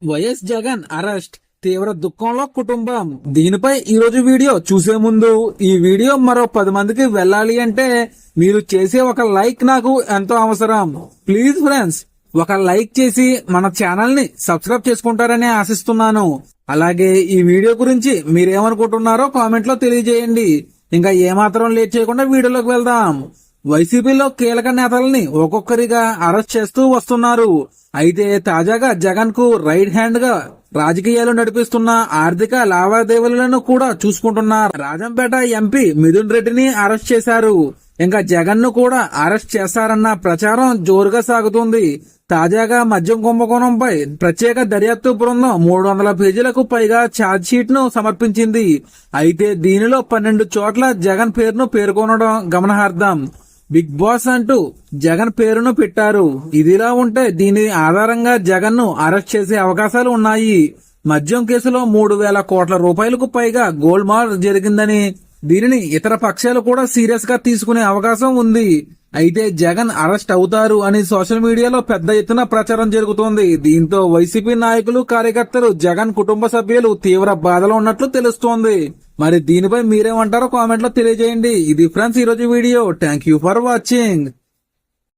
YS Jagan arrest, తీవ్ర దుఃఖంలో కుటుంబం. దీనిపై ఈ రోజు వీడియో చూసే ముందు ఈ వీడియో మరో 10 మందికి వెళ్ళాలి అంటే మీరు చేసే ఒక లైక్ నాకు ఎంతో అవసరం. ప్లీజ్ ఫ్రెండ్స్, ఒక లైక్ చేసి మన ఛానల్ ని సబ్స్క్రైబ్ చేసుకుంటారని ఆశిస్తున్నాను. అలాగే ఈ వీడియో గురించి మీరేమనుకుంటున్నారో కామెంట్ లో తెలియజేయండి. ఇంకా ఏమాత్రం లేట్ చేయకుండా వీడియోలోకి వెళ్దాం. వైసీపీలో కీలక నేతల్ని ఒక్కొక్కరిగా అరెస్ట్ చేస్తూ వస్తున్నారు. అయితే తాజాగా జగన్ కు రైట్ హ్యాండ్ గా రాజకీయాలు నడిపిస్తున్న ఆర్థిక లావాదేవీలను కూడా చూసుకుంటున్న రాజంపేట ఎంపీ మిథున్ రెడ్డిని అరెస్ట్ చేశారు. ఇంకా జగన్ ను కూడా అరెస్ట్ చేస్తారన్న ప్రచారం జోరుగా సాగుతుంది. తాజాగా మద్యం కుంభకోణంపై ప్రత్యేక దర్యాప్తు బృందం 300 పేజీలకు పైగా ఛార్జ్ షీట్ ను సమర్పించింది. అయితే దీనిలో 12 చోట్ల జగన్ పేరును పేర్కొనడం గమనార్హం. బిగ్ బాస్ అంటూ జగన్ పేరును పెట్టారు. ఇదిలా ఉంటే దీని ఆధారంగా జగన్ ను అరెస్ట్ చేసే అవకాశాలు ఉన్నాయి. మద్యం కేసులో 3,000 కోట్ల రూపాయలకు పైగా గోల్మాల్ జరిగిందని, దీనిని ఇతర పక్షాలు కూడా సీరియస్ గా తీసుకునే అవకాశం ఉంది. అయితే జగన్ అరెస్ట్ అవుతారు అని సోషల్ మీడియాలో పెద్ద ఎత్తున ప్రచారం జరుగుతోంది. దీంతో వైసీపీ నాయకులు, కార్యకర్తలు, జగన్ కుటుంబ సభ్యులు తీవ్ర బాధలో ఉన్నట్లు తెలుస్తోంది. మరి దీనిపై మీరేమంటారో కామెంట్ లో తెలియజేయండి. ఇది ఫ్రెండ్స్ ఈ రోజు video. Thank you for watching.